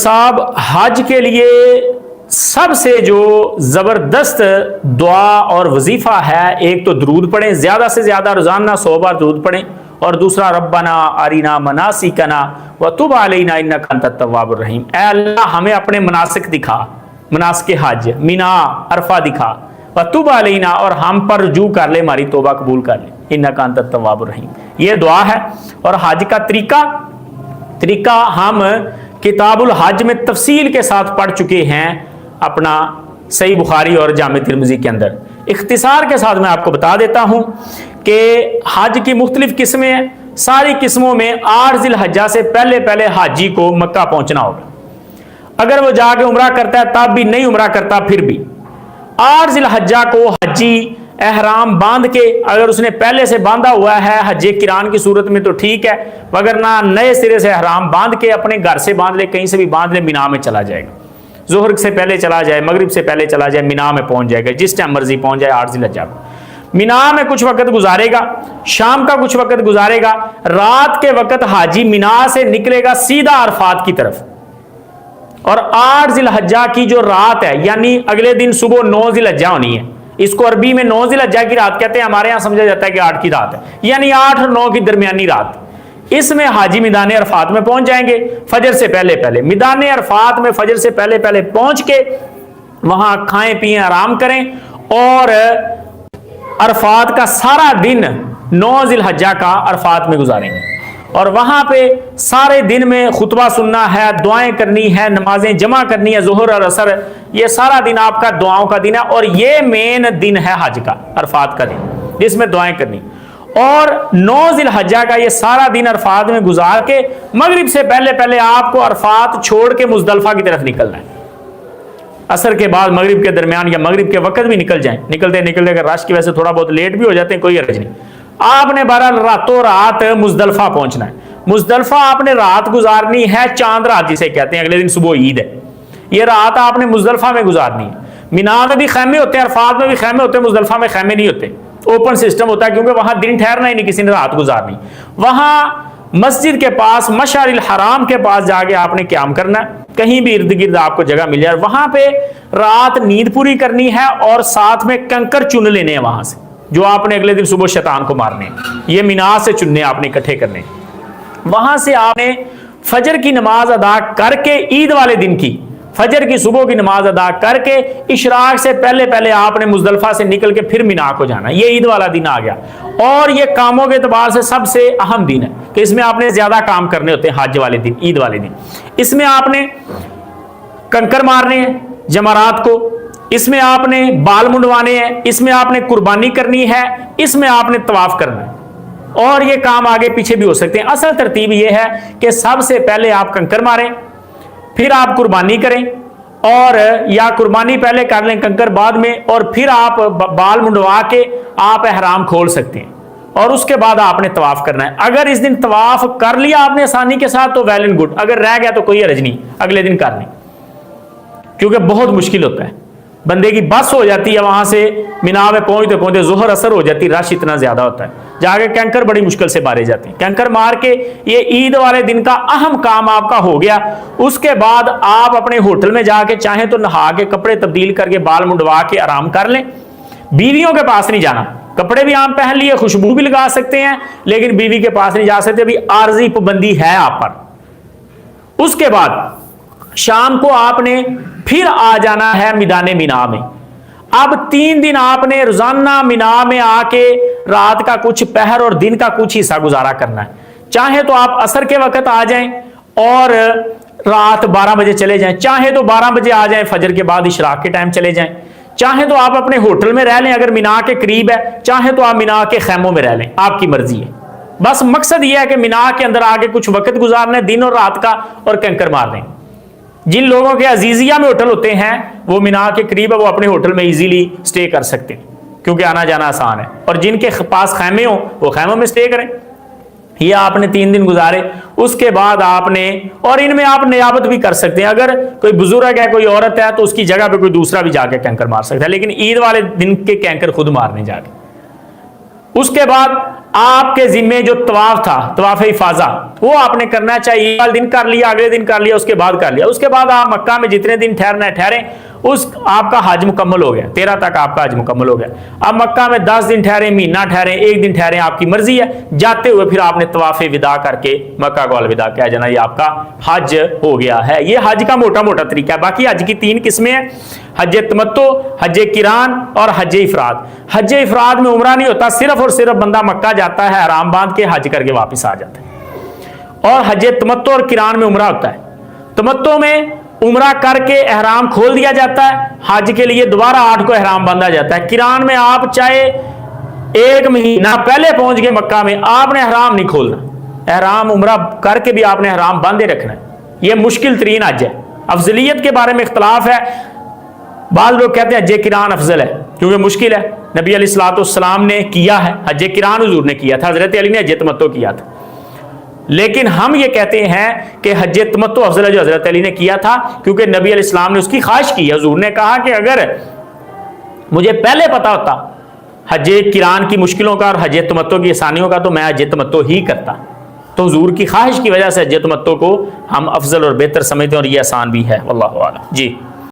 صاحب حج کے لیے سب سے جو زبردست دعا اور وظیفہ ہے، ایک تو درود پڑھیں، زیادہ سے زیادہ روزانہ 100 بار درود پڑھیں، اور دوسرا ربنا ارینا مناسکنا وتب علینا انک انت التواب الرحیم، اے اللہ ہمیں اپنے مناسک دکھا، مناسک حج مینا عرفہ دکھا، وتب علینا اور ہم پر رجوع کر لے، ہماری توبہ قبول کر لے، انک انت التواب الرحیم، یہ دعا ہے۔ اور حج کا طریقہ ہم کتاب الحج میں تفصیل کے ساتھ پڑھ چکے ہیں، اپنا صحیح بخاری اور جامع ترمذی کے اندر۔ اختصار کے ساتھ میں آپ کو بتا دیتا ہوں کہ حج کی مختلف قسمیں ہیں، ساری قسموں میں 8 ذی الحجہ سے پہلے حاجی کو مکہ پہنچنا ہوگا، اگر وہ جا کے عمرہ کرتا ہے تب بھی، نہیں عمرہ کرتا پھر بھی 8 ذی الحجہ کو حجی احرام باندھ کے، اگر اس نے پہلے سے باندھا ہوا ہے حج قران کی صورت میں تو ٹھیک ہے، وگرنہ نئے سرے سے احرام باندھ کے اپنے گھر سے باندھ لے، کہیں سے بھی باندھ لے، مینا میں چلا جائے گا، ظہر سے پہلے چلا جائے، مغرب سے پہلے چلا جائے، مینا میں پہنچ جائے گا، جس ٹائم مرضی پہنچ جائے 8 ذی الحجہ کو۔ مینا میں کچھ وقت گزارے گا، شام کا کچھ وقت گزارے گا، رات کے وقت حاجی مینا سے نکلے گا سیدھا عرفات کی طرف، اور 8 ذی الحجہ کی جو رات ہے، یعنی اگلے دن صبح 9 ذی الحجہ ہونی ہے، اس کو عربی میں 9 ذی الحجہ کی رات کہتے ہیں، ہمارے ہاں سمجھا جاتا ہے کہ 8 کی رات ہے، یعنی 8 اور 9 کی درمیانی رات، اس میں حاجی میدان عرفات میں پہنچ جائیں گے فجر سے پہلے میدان عرفات میں فجر سے پہلے پہنچ کے وہاں کھائیں پییں، آرام کریں، اور عرفات کا سارا دن 9 ذی الحجہ کا عرفات میں گزاریں گے، اور وہاں پہ سارے دن میں خطبہ سننا ہے، دعائیں کرنی ہے، نمازیں جمع کرنی ہے، ظہر اور عصر، یہ سارا دن آپ کا دعاؤں کا دن ہے، اور یہ مین دن ہے حج کا، عرفات کا دن، جس میں دعائیں کرنی، اور 9 ذی الحجہ کا یہ سارا دن عرفات میں گزار کے مغرب سے پہلے آپ کو عرفات چھوڑ کے مزدلفہ کی طرف نکلنا ہے، عصر کے بعد مغرب کے درمیان یا مغرب کے وقت بھی نکل جائیں، نکلتے اگر رش کی وجہ سے تھوڑا بہت لیٹ بھی ہو جاتے ہیں کوئی حرج نہیں، آپ نے بہرحال راتوں رات مزدلفہ پہنچنا ہے، مزدلفہ آپ نے رات گزارنی ہے، چاند رات جسے کہتے ہیں، اگلے دن صبح عید ہے، یہ رات آپ نے مزدلفہ میں گزارنی ہے۔ مینا میں بھی خیمے ہوتے ہیں، عرفات میں بھی خیمے ہوتے ہیں، مزدلفہ میں خیمے نہیں ہوتے، اوپن سسٹم ہوتا ہے، کیونکہ وہاں دن ٹھہرنا ہی نہیں، کسی نے رات گزارنی، وہاں مسجد کے پاس مشعر الحرام کے پاس جا کے آپ نے قیام کرنا ہے، کہیں بھی ارد گرد آپ کو جگہ مل جائے، وہاں پہ رات نیند پوری کرنی ہے، اور ساتھ میں کنکر چن لینے ہیں وہاں سے، جو آپ نے اگلے دن صبح شیطان کو مارنے ہیں، یہ مینا سے چننے آپ نے اکٹھے کرنے، وہاں سے آپ نے فجر کی نماز ادا کر کے، عید والے دن کی فجر کی صبح کی نماز ادا کر کے اشراق سے پہلے آپ نے مزدلفہ سے نکل کے پھر مینا کو جانا، یہ عید والا دن آ گیا، اور یہ کاموں کے اعتبار سے سب سے اہم دن ہے کہ اس میں آپ نے زیادہ کام کرنے ہوتے ہیں، حج والے دن، عید والے دن، اس میں آپ نے کنکر مارنے ہیں جمرات کو، اس میں آپ نے بال منڈوانے ہیں، اس میں آپ نے قربانی کرنی ہے، اس میں آپ نے طواف کرنا ہے، اور یہ کام آگے پیچھے بھی ہو سکتے ہیں۔ اصل ترتیب یہ ہے کہ سب سے پہلے آپ کنکر ماریں، پھر آپ قربانی کریں، اور یا قربانی پہلے کر لیں کنکر بعد میں، اور پھر آپ بال منڈوا کے آپ احرام کھول سکتے ہیں، اور اس کے بعد آپ نے طواف کرنا ہے۔ اگر اس دن طواف کر لیا آپ نے آسانی کے ساتھ تو ویل اینڈ گڈ، اگر رہ گیا تو کوئی حرج نہیں، اگلے دن کر لیں، کیونکہ بہت مشکل ہوتا ہے، بندے کی بس ہو جاتی ہے، وہاں سے مینا میں پہنچتے ظہر اثر ہو جاتی، رش اتنا زیادہ ہوتا ہے، جا کے کینکر بڑی مشکل سے مارے جاتے ہیں، کینکر مار کے یہ عید والے دن کا اہم کام آپ کا ہو گیا۔ اس کے بعد آپ اپنے ہوٹل میں جا کے چاہیں تو نہا کے کپڑے تبدیل کر کے بال منڈوا کے آرام کر لیں، بیویوں کے پاس نہیں جانا، کپڑے بھی عام پہن لیے، خوشبو بھی لگا سکتے ہیں، لیکن بیوی کے پاس نہیں جا سکتے، ابھی عارضی پابندی ہے آپ پر۔ اس کے بعد شام کو آپ نے پھر آ جانا ہے میدان مینا میں، اب 3 دن آپ نے روزانہ مینا میں آ کے رات کا کچھ پہر اور دن کا کچھ حصہ گزارا کرنا ہے، چاہے تو آپ عصر کے وقت آ جائیں اور رات 12 بجے چلے جائیں، چاہے تو 12 بجے آ جائیں، فجر کے بعد اشراق کے ٹائم چلے جائیں، چاہے تو آپ اپنے ہوٹل میں رہ لیں اگر مینا کے قریب ہے، چاہے تو آپ مینا کے خیموں میں رہ لیں، آپ کی مرضی ہے، بس مقصد یہ ہے کہ مینا کے اندر آ کے کچھ وقت گزارنا ہے دن اور رات کا، اور کنکر مار دیں۔ جن لوگوں کے عزیزیہ میں ہوٹل ہوتے ہیں وہ مینا کے قریب ہے، وہ اپنے ہوٹل میں ایزیلی سٹے کر سکتے ہیں، کیونکہ آنا جانا آسان ہے، اور جن کے پاس خیمے ہوں وہ خیموں میں سٹے کریں۔ یہ آپ نے 3 دن گزارے، اس کے بعد آپ نے، اور ان میں آپ نیابت بھی کر سکتے ہیں، اگر کوئی بزرگ ہے کوئی عورت ہے تو اس کی جگہ پہ کوئی دوسرا بھی جا کے کینکر مار سکتا ہے، لیکن عید والے دن کے کینکر خود مارنے جا کے۔ اس کے بعد آپ کے ذمے جو طواف تھا، طواف افاضہ، وہ آپ نے کرنا چاہیے، کل دن کر لیا، اگلے دن کر لیا، اس کے بعد کر لیا، اس کے بعد آپ مکہ میں جتنے دن ٹھہرنا ہے ٹھہریں، آپ کا حج مکمل ہو گیا، 13 تک آپ کا حج مکمل ہو گیا۔ اب مکہ میں 10 دن ٹھہریں، مہینہ ٹھہریں، 1 دن ٹھہریں، آپ کی مرضی ہے، جاتے ہوئے پھر آپ نے طواف وداع کر کے مکہ کو الوداع کیا جانا، یہ آپ کا حج ہو گیا ہے۔ یہ حج کا موٹا موٹا طریقہ ہے۔ باقی حج کی 3 قسمیں ہیں، حج تمتع، حج قران اور حج افراد۔ حج افراد میں عمرہ نہیں ہوتا، صرف اور صرف بندہ مکہ جاتا ہے، احرام باندھ کے حج کر کے واپس آ جاتا ہے۔ اور حج تمتع اور قران میں عمرہ ہوتا ہے۔ تمتع میں عمرہ کر کے احرام کھول دیا جاتا ہے، حج کے لیے دوبارہ 8 کو احرام باندھا جاتا ہے۔ قران میں آپ چاہے 1 مہینہ پہلے پہنچ گئے مکہ میں، آپ نے احرام نہیں کھولنا، احرام عمرہ کر کے بھی آپ نے احرام باندھے رکھنا ہے۔ یہ مشکل ترین حج ہے۔ افضلیت کے بارے میں اختلاف ہے، بعض لوگ کہتے ہیں حج قران افضل ہے کیونکہ مشکل ہے، نبی علیہ الصلوۃ والسلام نے کیا ہے، حج قران حضور نے کیا تھا، حضرت علی نے حج تمتع کیا تھا، لیکن ہم یہ کہتے ہیں کہ حج تمتع افضل ہے جو حضرت علی نے کیا تھا، کیونکہ نبی علیہ السلام نے اس کی خواہش کی ہے۔ حضور نے کہا کہ اگر مجھے پہلے پتا ہوتا حج قران کی مشکلوں کا اور حج تمتع کی آسانیوں کا تو میں حج تمتع ہی کرتا۔ تو حضور کی خواہش کی وجہ سے حج تمتع کو ہم افضل اور بہتر سمجھتے ہیں، اور یہ آسان بھی ہے، واللہ اعلم۔ جی